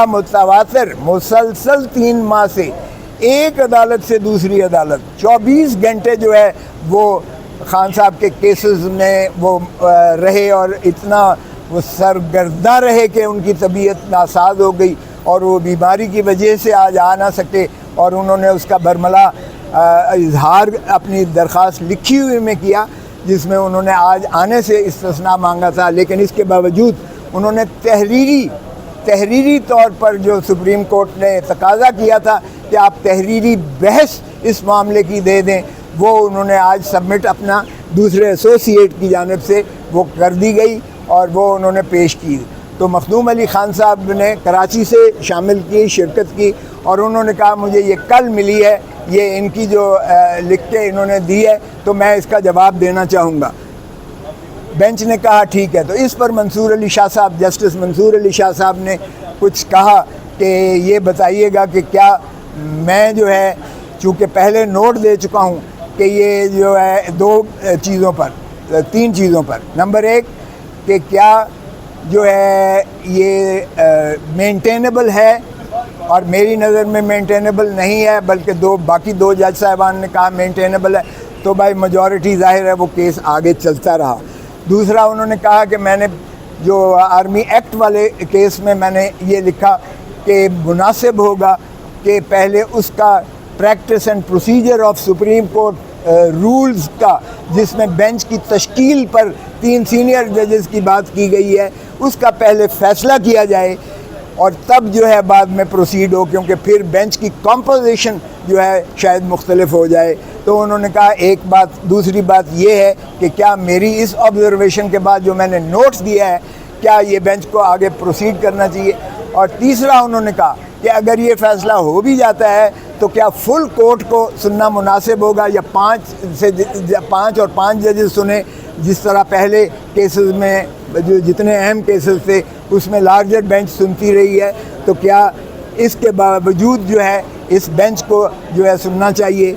متواتر مسلسل 3 ماہ سے ایک عدالت سے دوسری عدالت 24 گھنٹے جو ہے وہ خان صاحب کے کیسز میں وہ رہے اور اتنا وہ سرگرداں رہے کہ ان کی طبیعت ناساز ہو گئی اور وہ بیماری کی وجہ سے آج آ نہ سکے، اور انہوں نے اس کا برملا اظہار اپنی درخواست لکھی ہوئی میں کیا جس میں انہوں نے آج آنے سے استثناء مانگا تھا، لیکن اس کے باوجود انہوں نے تحریری طور پر جو سپریم کورٹ نے تقاضا کیا تھا کہ آپ تحریری بحث اس معاملے کی دے دیں، وہ انہوں نے آج سبمٹ اپنا دوسرے ایسوسیٹ کی جانب سے وہ کر دی گئی اور وہ انہوں نے پیش کی۔ تو مخدوم علی خان صاحب نے کراچی سے شامل کی، شرکت کی، اور انہوں نے کہا مجھے یہ کل ملی ہے، یہ ان کی جو لکھ کے انہوں نے دی ہے تو میں اس کا جواب دینا چاہوں گا۔ بینچ نے کہا ٹھیک ہے۔ تو اس پر منصور علی شاہ صاحب، جسٹس منصور علی شاہ صاحب نے کچھ کہا کہ یہ بتائیے گا کہ کیا میں جو ہے چونکہ پہلے نوٹ دے چکا ہوں کہ یہ جو ہے 3 چیزوں پر، نمبر 1 کہ کیا جو ہے یہ مینٹینیبل ہے، اور میری نظر میں مینٹینیبل نہیں ہے، بلکہ باقی 2 جج صاحبان نے کہا مینٹینیبل ہے، تو بھائی میجورٹی ظاہر ہے وہ کیس آگے چلتا رہا۔ دوسرا انہوں نے کہا کہ میں نے جو آرمی ایکٹ والے کیس میں میں نے یہ لکھا کہ مناسب ہوگا کہ پہلے اس کا practice and procedure of Supreme Court rules کا، جس میں بینچ کی تشکیل پر 3 سینئر ججز کی بات کی گئی ہے، اس کا پہلے فیصلہ کیا جائے اور تب جو ہے بعد میں پروسیڈ ہو، کیونکہ پھر بینچ کی کمپوزیشن جو ہے شاید مختلف ہو جائے۔ تو انہوں نے کہا ایک بات، دوسری بات یہ ہے کہ کیا میری اس آبزرویشن کے بعد جو میں نے نوٹس دیا ہے کیا یہ بینچ کو آگے پروسیڈ کرنا چاہیے، اور تیسرا انہوں نے کہا کہ اگر یہ فیصلہ ہو بھی جاتا ہے تو کیا فل کورٹ کو سننا مناسب ہوگا یا 5 اور 5 ججز سنیں، جس طرح پہلے کیسز میں جو جتنے اہم کیسز تھے اس میں لارجر بینچ سنتی رہی ہے، تو کیا اس کے باوجود جو ہے اس بینچ کو جو ہے سننا چاہیے۔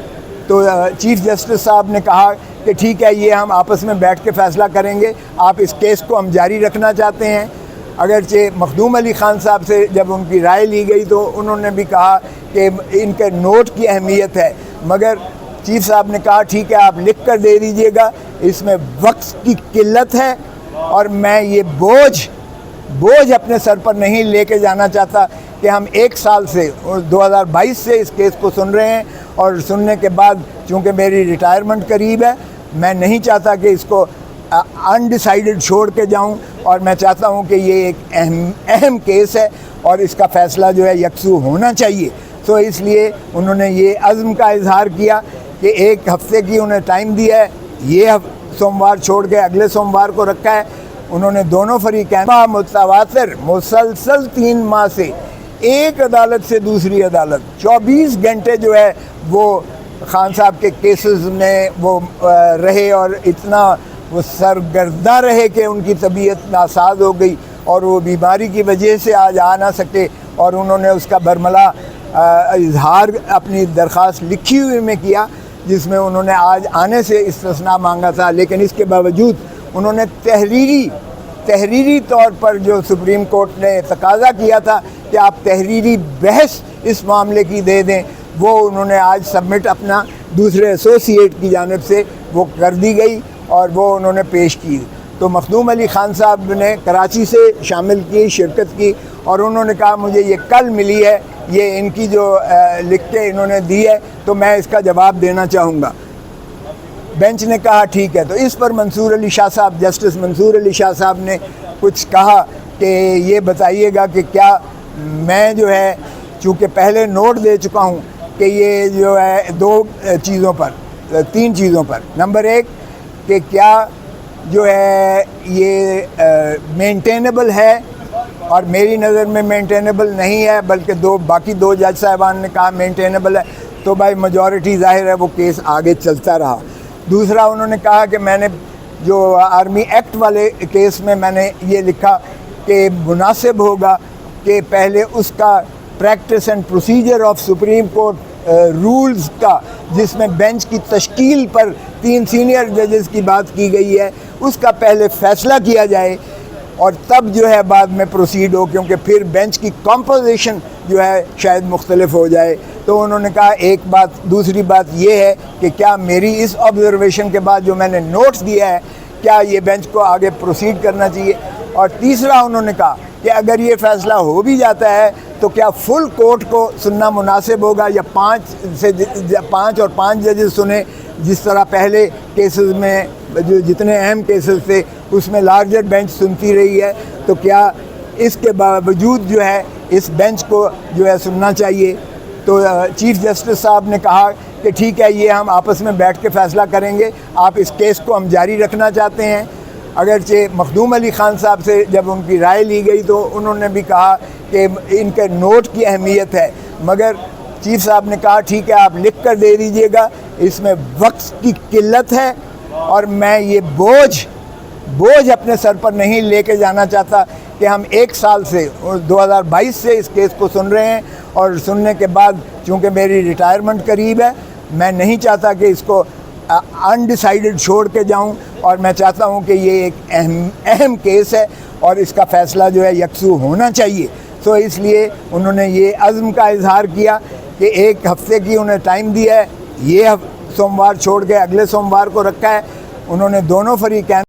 تو چیف جسٹس صاحب نے کہا کہ ٹھیک ہے، یہ ہم آپس میں بیٹھ کے فیصلہ کریں گے، آپ اس کیس کو ہم جاری رکھنا چاہتے ہیں۔ اگرچہ مخدوم علی خان صاحب سے جب ان کی رائے لی گئی تو انہوں نے بھی کہا کہ ان کے نوٹ کی اہمیت ہے، مگر چیف صاحب نے کہا ٹھیک ہے آپ لکھ کر دے دیجئے گا، اس میں وقت کی قلت ہے اور میں یہ بوجھ اپنے سر پر نہیں لے کے جانا چاہتا کہ ہم 1 سال سے 2022 سے اس کیس کو سن رہے ہیں، اور سننے کے بعد چونکہ میری ریٹائرمنٹ قریب ہے، میں نہیں چاہتا کہ اس کو انڈیسائیڈڈ چھوڑ کے جاؤں، اور میں چاہتا ہوں کہ یہ ایک اہم کیس ہے اور اس کا فیصلہ جو ہے یکسو ہونا چاہیے۔ تو اس لیے انہوں نے یہ عزم کا اظہار کیا کہ 1 ہفتے کی انہیں ٹائم دیا ہے، یہ سوموار چھوڑ کے اگلے سوموار کو رکھا ہے۔ انہوں نے دونوں فریقین متواتر مسلسل 3 ماہ سے ایک عدالت سے دوسری عدالت 24 گھنٹے جو ہے وہ خان صاحب کے کیسز میں وہ رہے اور اتنا وہ سرگرداں رہے کہ ان کی طبیعت ناساز ہو گئی اور وہ بیماری کی وجہ سے آج آ نہ سکے، اور انہوں نے اس کا برملا اظہار اپنی درخواست لکھی ہوئی میں کیا جس میں انہوں نے آج آنے سے استثناء مانگا تھا، لیکن اس کے باوجود انہوں نے تحریری طور پر جو سپریم کورٹ نے تقاضا کیا تھا کہ آپ تحریری بحث اس معاملے کی دے دیں، وہ انہوں نے آج سبمٹ اپنا دوسرے ایسوسیٹ کی جانب سے وہ کر دی گئی اور وہ انہوں نے پیش کی۔ تو مخدوم علی خان صاحب نے کراچی سے شامل کی، شرکت کی، اور انہوں نے کہا مجھے یہ کل ملی ہے، یہ ان کی جو لکھ کے انہوں نے دی ہے تو میں اس کا جواب دینا چاہوں گا۔ بینچ نے کہا ٹھیک ہے۔ تو اس پر منصور علی شاہ صاحب، جسٹس منصور علی شاہ صاحب نے کچھ کہا کہ یہ بتائیے گا کہ کیا میں جو ہے چونکہ پہلے نوٹ دے چکا ہوں کہ یہ جو ہے 3 چیزوں پر، نمبر 1 کہ کیا جو ہے یہ مینٹینیبل ہے، اور میری نظر میں مینٹینیبل نہیں ہے، بلکہ باقی 2 جج صاحبان نے کہا مینٹینیبل ہے، تو بھائی میجورٹی ظاہر ہے وہ کیس آگے چلتا رہا۔ دوسرا انہوں نے کہا کہ میں نے جو آرمی ایکٹ والے کیس میں میں نے یہ لکھا کہ مناسب ہوگا کہ پہلے اس کا practice and procedure of Supreme Court rules کا، جس میں بینچ کی تشکیل پر 3 سینئر ججز کی بات کی گئی ہے، اس کا پہلے فیصلہ کیا جائے، اور تب جو ہے بعد میں پروسیڈ ہو، کیونکہ پھر بینچ کی کمپوزیشن جو ہے شاید مختلف ہو جائے۔ تو انہوں نے کہا ایک بات، دوسری بات یہ ہے کہ کیا میری اس آبزرویشن کے بعد جو میں نے نوٹس دیا ہے کیا یہ بینچ کو آگے پروسیڈ کرنا چاہیے، اور تیسرا انہوں نے کہا کہ اگر یہ فیصلہ ہو بھی جاتا ہے تو کیا فل کورٹ کو سننا مناسب ہوگا یا 5 اور 5 ججز سنیں، جس طرح پہلے کیسز میں جو جتنے اہم کیسز تھے اس میں لارجر بینچ سنتی رہی ہے، تو کیا اس کے باوجود جو ہے اس بینچ کو جو ہے سننا چاہیے۔ تو چیف جسٹس صاحب نے کہا کہ ٹھیک ہے، یہ ہم آپس میں بیٹھ کے فیصلہ کریں گے، آپ اس کیس کو ہم جاری رکھنا چاہتے ہیں۔ اگرچہ مخدوم علی خان صاحب سے جب ان کی رائے لی گئی تو انہوں نے بھی کہا کہ ان کے نوٹ کی اہمیت ہے، مگر چیف صاحب نے کہا ٹھیک ہے آپ لکھ کر دے دیجئے گا، اس میں وقت کی قلت ہے اور میں یہ بوجھ اپنے سر پر نہیں لے کے جانا چاہتا کہ ہم 1 سال سے 2022 سے اس کیس کو سن رہے ہیں، اور سننے کے بعد چونکہ میری ریٹائرمنٹ قریب ہے، میں نہیں چاہتا کہ اس کو انڈیسائیڈڈ چھوڑ کے جاؤں، اور میں چاہتا ہوں کہ یہ ایک اہم کیس ہے اور اس کا فیصلہ جو ہے یکسو ہونا چاہیے۔ تو اس لیے انہوں نے یہ عزم کا اظہار کیا کہ 1 ہفتے کی انہیں ٹائم دیا ہے، یہ سوموار چھوڑ کے اگلے سوموار کو رکھا ہے۔ انہوں نے دونوں فریقین